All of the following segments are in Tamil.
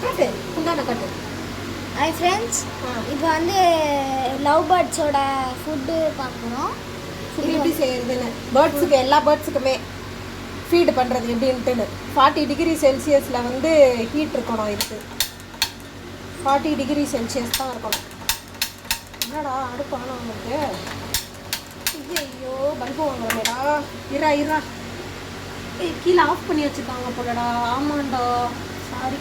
காட்டு குண்டான காட்டு. ஹாய் ஃப்ரெண்ட்ஸ், இப்போ வந்து லவ் பேர்ட்ஸோட ஃபுட்டு பார்க்குறோம். ஃபுட் எப்படி செய்யறதுன்னு பேர்ட்ஸுக்கு எல்லா பேர்ட்ஸுக்குமே ஃபீடு பண்ணுறது எப்படின்ட்டுன்னு 40 டிகிரி செல்சியஸில் வந்து ஹீட் இருக்கணும். இதுக்கு 40 டிகிரி செல்சியஸ் தான் இருக்கணும். என்னடா அடுப்பு ஆனால் உங்களுக்கு ஐயோ பல்பு வாங்குறமேடா. இரா கீழே ஆஃப் பண்ணி வச்சுருக்காங்க போலடா. ஆமாண்டா, சாரி.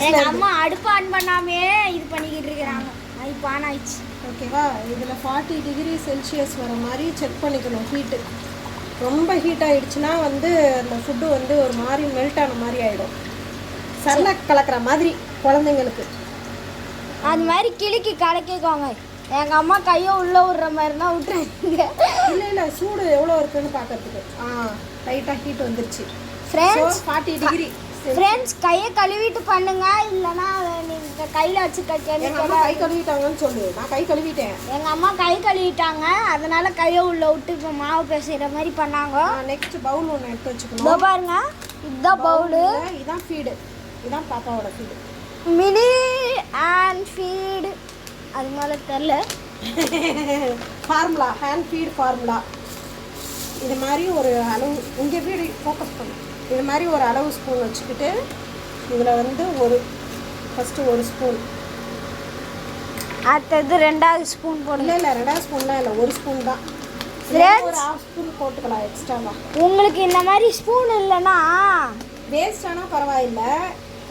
எங்கள் அம்மா அடுப்பு ஆன் பண்ணாமே இது பண்ணிக்கிட்டு இருக்கிறாங்க. இப்போ ஆன் ஆயிடுச்சு. ஓகேவா, இதில் 40 டிகிரி செல்சியஸ் வர மாதிரி செக் பண்ணிக்கணும் ஹீட்டு. ரொம்ப ஹீட் ஆகிடுச்சுன்னா வந்து அந்த ஃபுட்டு வந்து ஒரு மாதிரி மெல்ட் ஆன மாதிரி ஆகிடும். சல்ல கலக்கிற மாதிரி குழந்தைங்களுக்கு அது மாதிரி கிளிக்கு கலக்கிக்கோங்க. எங்கள் அம்மா கையை உள்ளே விட்ற மாதிரி தான் விட்டுறாங்க. இல்லை சூடு எவ்வளோ இருக்குன்னு பார்க்கறதுக்கு. லைட்டாக ஹீட் வந்துருச்சு. Friends 40 degree. ஃப்ரெண்ட்ஸ் கையை கழுவிட்டு பண்ணுங்க, இல்லைன்னா நீங்கள் கையில் வச்சு கை கழுவிட்டாங்கன்னு சொல்லு. நான் கை கழுவிட்டேன். எங்கள் அம்மா கை கழுவிட்டாங்க, அதனால கையை உள்ளே விட்டு இப்போ மாவு பேசுகிற மாதிரி பண்ணாங்க. நெக்ஸ்ட் பவுல் ஒன்று எடுத்து வச்சுக்கணும். இதோ பாருங்க, இதுதான் பவுலு. இதான் ஃபீடு. இதான் பாப்பாவோட ஃபீடு. மினி அண்ட் ஃபீடு அது மேலே தெரில. Formula, hand feet formula. இது மாதிரி ஒரு அளவு இங்கே வீடு ஃபோக்கஸ் பண்ணும். இது மாதிரி ஒரு அளவு ஸ்பூன் வச்சுக்கிட்டு இதில் வந்து ஃபஸ்ட்டு ஒரு ஸ்பூன், அடுத்தது 2வது ஸ்பூன் போடல. இல்லை 2வது ஸ்பூன்லாம் இல்லை, ஒரு ஸ்பூன் தான். ஒரு 1/2 ஸ்பூன் போட்டுக்கலாம் எக்ஸ்ட்ராவாக. உங்களுக்கு இந்த மாதிரி ஸ்பூன் இல்லைன்னா வேஸ்ட் ஆனால் பரவாயில்லை,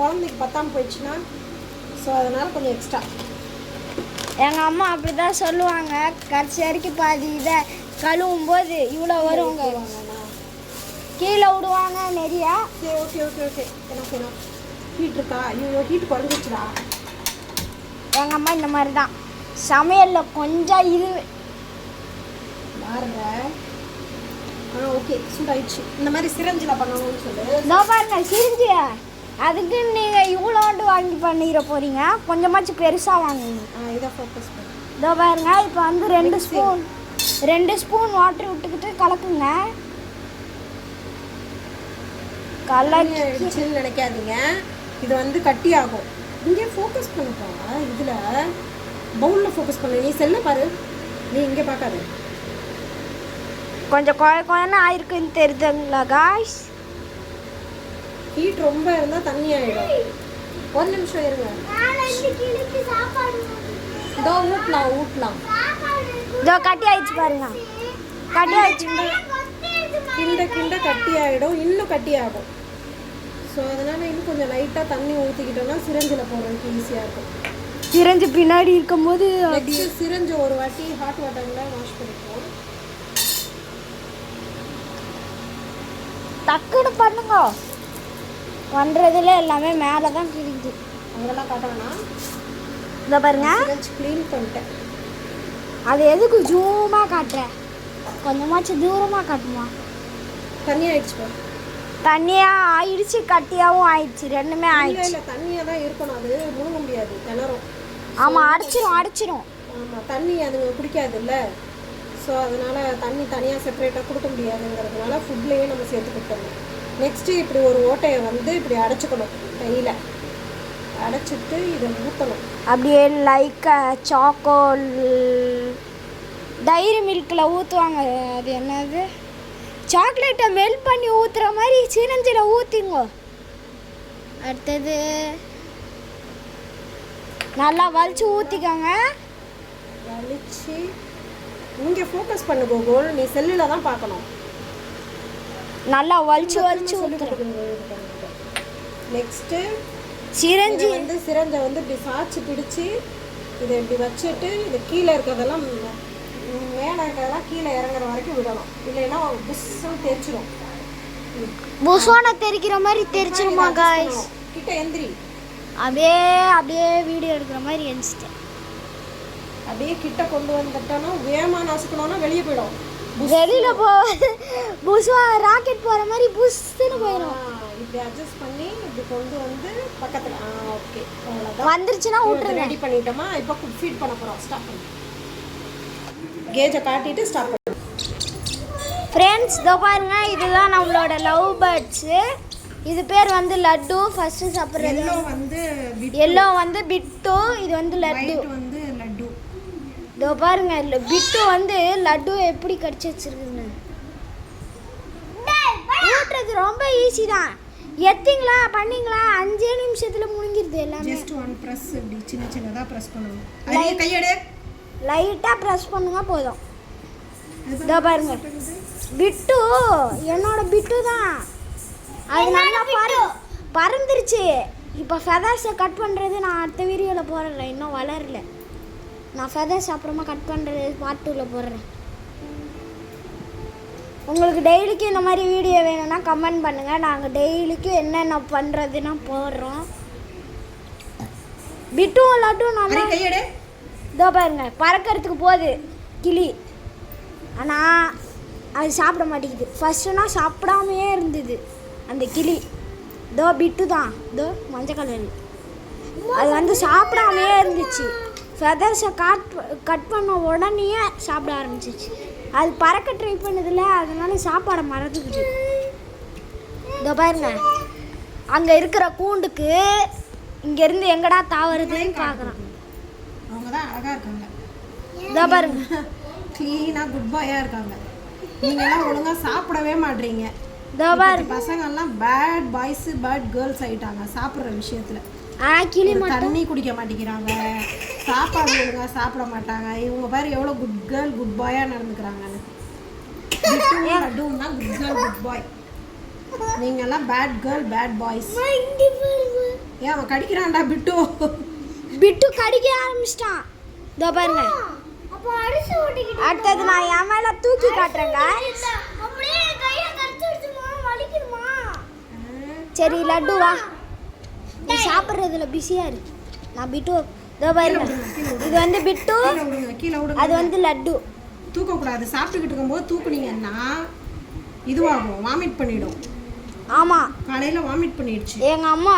குழந்தைக்கு பத்தாமல் போயிடுச்சுன்னா. ஸோ அதனால் கொஞ்சம் எக்ஸ்ட்ரா. எங்கள் அம்மா அப்படி தான் சொல்லுவாங்க. கடைசி வரைக்கும் பாதி இதை கழுவும் போது இவ்வளோ வருவாங்க, கீழே விடுவாங்க நிறையா. ஓகே எனக்கு ஹீட் இருக்கா? ஐயோ ஹீட் குறைஞ்சிச்சுடா. எங்கள் அம்மா இந்த மாதிரி தான் சமையலில் கொஞ்சம் இது பாருங்க. ஓகே சூடாயிடுச்சு. இந்த மாதிரி சிரஞ்சில் பண்ணணும்னு சொல்லு. இதோ பாருங்க சிரிஞ்சு, அதுக்கு நீங்கள் இவ்வளோண்டு வாங்கி பண்ணிட போகிறீங்க, கொஞ்சமாச்சும் பெருசாக வாங்குங்க. இதை ஃபோக்கஸ் பண்ணு. இதோ பாருங்க, இப்போ வந்து 2 ஸ்பூன் வாட்டர் விட்டுக்கிட்டு கலக்குங்க. கலக்கிடுச்சுன்னு நினைக்காதீங்க, இது வந்து கட்டி ஆகும். இங்கே ஃபோக்கஸ் பண்ணுப்பா, இதில் பவுலில் ஃபோக்கஸ் பண்ணு. நீ செல்ல பாரு, நீ இங்கே பார்க்காது. கொஞ்சம் குழன்னு ஆயிருக்குன்னு தெரியுதுங்களா காய்ஸ்? ஹீட் ரொம்ப இருந்தால் தண்ணி ஆகிடும். ஒரு நிமிஷம் இருங்க. இதோ ஊட்டலாம். இதோ கட்டி ஆயிடுச்சு பாருங்க, கட்டி ஆயிடுச்சு. கிண்ட கட்டி ஆகிடும், இன்னும் கட்டி ஆகும். ஸோ அதனால் இன்னும் கொஞ்சம் லைட்டாக தண்ணி ஊற்றிக்கிட்டோம்னா சிரஞ்சில் போடுறதுக்கு ஈஸியாக இருக்கும். சிரஞ்சு பின்னாடி இருக்கும்போது சிரஞ்சு ஒரு வாட்டி ஹாட் வாட்டரில் வாஷ் பண்ணிப்போம். டக்குன்னு பண்ணுங்க. பண்ணுறதுல எல்லாமே மேலே தான் கிழிஞ்சு. அதெல்லாம் காட்டணும்னா இதை பாருங்க, க்ளீன் பண்ணிட்டேன். அது எதுக்கு ஜூமாக காட்டுறேன்? கொஞ்சமாச்சும் தூரமாக காட்டுமா? தண்ணி ஆயிடுச்சு. தண்ணியாக ஆயிடுச்சு, கட்டியாகவும் ஆயிடுச்சு, ரெண்டுமே ஆயிடுச்சு. இல்லை தண்ணியாக தான் இருக்கணும், அது முழுங்க முடியாது, கிணறும். ஆமாம், அடைச்சிரும். ஆமாம், தண்ணி அதுங்க குடிக்காது இல்லை. ஸோ அதனால் தண்ணி தனியாக செப்பரேட்டாக கொடுக்க முடியாதுங்கிறதுனால ஃபுட்லேயே நம்ம சேர்த்து கொடுத்துடணும். நெக்ஸ்ட்டு இப்படி ஒரு ஓட்டையை வந்து இப்படி அடைச்சிக்கணும். கையில் அடைச்சிட்டு இதை ஊற்றணும். அப்படியே லைக் சாக்கோல் டைரி மில்கில் ஊற்றுவாங்க, அது என்னது, சாக்லேட்டை மெல்ட் பண்ணி ஊற்றுற மாதிரி சிரஞ்சில் ஊற்றிங்க. அடுத்தது நல்லா வலிச்சு ஊற்றிக்கோங்க. வலிச்சு இங்கே ஃபோக்கஸ் பண்ணு கோகுல், நீ செல்லில் தான் பார்க்கணும். நல்லா வலிச்சு ஊற்றுறோம். நெக்ஸ்ட்டு சிரஞ்சி வந்து சிரஞ்சை வந்து இப்படி சாய்ச்சி பிடிச்சி இதை இப்படி வச்சுட்டு இது கீழே இருக்கிறதெல்லாம் மேலே இருக்கிறதெல்லாம் கீழே இறங்குற வரைக்கும் விடணும். இல்லைன்னா புஷ்ஷும் தெரிச்சிடும். புஷ்வான தெரிக்கிற மாதிரி தெரிச்சிருமா காய்ஸ்? கிட்ட எந்திரி. அப்படியே வீடியோ எடுக்கிற மாதிரி எந்திரிச்சிட்டேன். அப்படியே கிட்ட கொண்டு வந்துட்டோன்னா வேகமாக நசுக்கணும்னா வெளியே போயிடும். வெளியில் புஷ்வா ராக்கெட் போகிற மாதிரி புஷ்ஷுன்னு போயிடும். இப்படி அட்ஜஸ்ட் பண்ணி இப்படி கொண்டு வந்து பக்கத்தில். ஓகே, வந்துருச்சுன்னா விட்டுருங்க. ரெடி பண்ணிட்டோமா? இப்போ ஃபீட் பண்ண போகிறோம். ஸ்டாப் பண்ணி கேஜை காட்டிட்டு ஸ்டாப் பண்ணி. ஃப்ரெண்ட்ஸ் இதோ பாருங்க, இதுதான் நம்மளோட லவ் பேர்ட்ஸு. இது பேர் வந்து லட்டு. ஃபர்ஸ்ட் சாப்பிடுறது எல்லோ வந்து எல்லோ வந்து பிட்டு, இது வந்து லட்டு. ஒயிட் வந்து லட்டு. இதோ பாருங்க பிட்டு வந்து லட்டு எப்படி கடிச்சு வச்சிருக்குன்னு. ஊட்டுறது ரொம்ப ஈஸி தான். எத்திங்களா பண்ணீங்களா 5 நிமிஷத்துல முடிஞ்சிருது எல்லாமே. ஜஸ்ட் ஒன் பிரஸ் இப்படி சின்ன சின்னதா பிரஸ் பண்ணணும். அதே கையெடு. லைட்டா பிரஸ் பண்ணுங்க போதும். இதோ பாருங்க பிட்டு என்னோட பிட்டு தான். அது நல்லா பறந்துருச்சு. இப்போ ஃபெதர்ஸை கட் பண்ணுறது நான் அடுத்த வீடியோவில் போடுறேன். இன்னும் வளரல. நான் ஃபெதர்ஸ் அப்புறமா கட் பண்ணுறது பார்ட் 2ல் போடுறேன். உங்களுக்கு டெய்லிக்கும் இந்த மாதிரி வீடியோ வேணும்னா கமெண்ட் பண்ணுங்கள். நாங்கள் டெய்லிக்கும் என்னென்ன பண்ணுறதுன்னா போடுறோம். பிட்டும் லட்டும் நல்லா. இதோ பாருங்க பறக்கிறதுக்கு போகுது கிளி. ஆனால் அது சாப்பிட மாட்டேங்குது. ஃபஸ்ட்டுனா சாப்பிடாமையே இருந்தது அந்த கிளி. இதோ பிட்டு தான். இதோ மஞ்சள் கலர். அது வந்து சாப்பிடாமையே இருந்துச்சு. ஃபெதர்ஸை கட் பண்ண உடனே சாப்பிட ஆரம்பிச்சிச்சு. அது பறக்க ட்ரை பண்ணதில்ல, அதனால சாப்பாடை மறந்துக்குது. இதோ பாருங்க அங்கே இருக்கிற கூண்டுக்கு இங்கேருந்து எங்கடா தாவறதுன்னு பார்க்குறான். அவங்க தான் அழகாக இருக்காங்க. இதோ பாருங்க க்ளீனாக குட் பாயாக இருக்காங்க. நீங்கள்லாம் ஒழுங்காக சாப்பிடவே மாட்டீங்க. இதோ பாரு பசங்கள்லாம் பேட் பாய்ஸு பேட் கேர்ள்ஸ் ஆகிட்டாங்க சாப்பிட்ற விஷயத்தில். கிளி தண்ணி குடிக்க மாட்டேங்கிறாங்க, சாப்பாடு ஒழுங்காக சாப்பிட மாட்டாங்க. இவங்க பாரு எவ்வளோ குட் கேர்ள் குட் பாயாக நடந்துக்கிறாங்கன்னு. லட்டுன்னா குட் கேர்ள் குட் பாய். நீங்கள்லாம் பேட் கேர்ள் பேட் பாய்ஸ். ஏன் அவன் கடிக்கிறான்டா பிட்டு. பிட்டு கடிக்க ஆரம்பிச்சிட்டான். இதோ பாருங்க அடுத்தது நான் என் மேல தூக்கி காட்டுறேங்க. சரி லட்டு வா, நீ சாப்பிட்றதுல பிஸியா இருக்கு. நான் பிட்டு. இதோ பாருங்க இது வந்து பிட்டு, கீழே விடுங்க. அது வந்து லட்டு. தூக்கக்கூடாது. சாப்பிட்டுக்கிட்டு இருக்கும்போது தூக்குனீங்கன்னா இதுவாகும், வாமிட் பண்ணிடும். ஆமா காலையில வாமிட் பண்ணிடுச்சு எங்க அம்மா.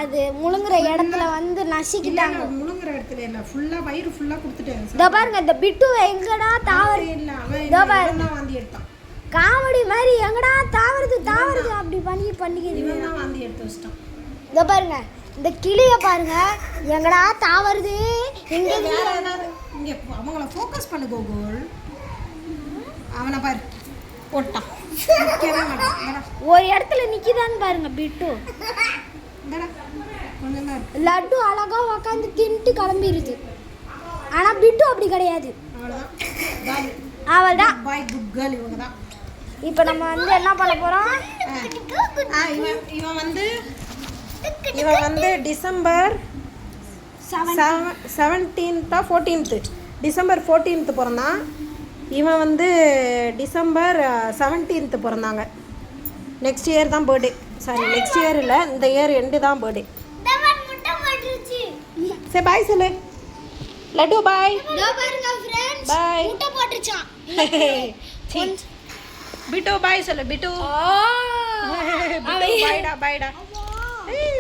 அது முழுங்குற இடத்துல வந்து நசிக்கிட்டாங்க. முழுங்குற இடத்துல இல்ல, ஃபுல்லா வயிறு ஃபுல்லா கொடுத்துட்டேன். இதோ பாருங்க இந்த பிட்டு எங்கடா தாவறு. இல்ல அவன் இதோ பாருங்க வாந்தி எடுத்தான். காமெடி மாதிரி எங்கடா தாவறது அப்படி பண்ணிக்கிறது. இவன் தான் வாந்தி எடுத்து வச்சிட்டான். இதோ பாருங்க இந்த கிளிய பாருங்க எங்கடா தாவறது. எங்க வேற ஏதாவது இங்க அவங்கள ஃபோக்கஸ் பண்ணு கோகுல். அவனை பாரு போட்டான். நிக்கவே மாட்டான். ஒரு இடத்துல நிக்கிதான்னு பாருங்க பிட்டு. லட்டு அழகா உக்காந்து தின்ட்டு கிளம்பிடுது. ஆனா பிட்டு அப்படி கிடையாது. அவள்தான் பாய் குட் கேர்ள். இவங்க தான். இப்போ நம்ம வந்து என்ன பண்ண போறோம்? இவன் வந்து December 17th 14th December 14th பிறந்தான். இவன் வந்து டிசம்பர் 17th பிறந்தாங்க. நெக்ஸ்ட் இயர் தான் பர்த்டே. சாரி நெக்ஸ்ட் இயர் இல்லை, இந்த இயர் எண்டு தான் பர்த்டே. சரி பாய் சொல்லு லட்டு. பாய் பாய். பிட்டு பாய் சொல்லு. பிட்டு பாய்டா பாய்டா.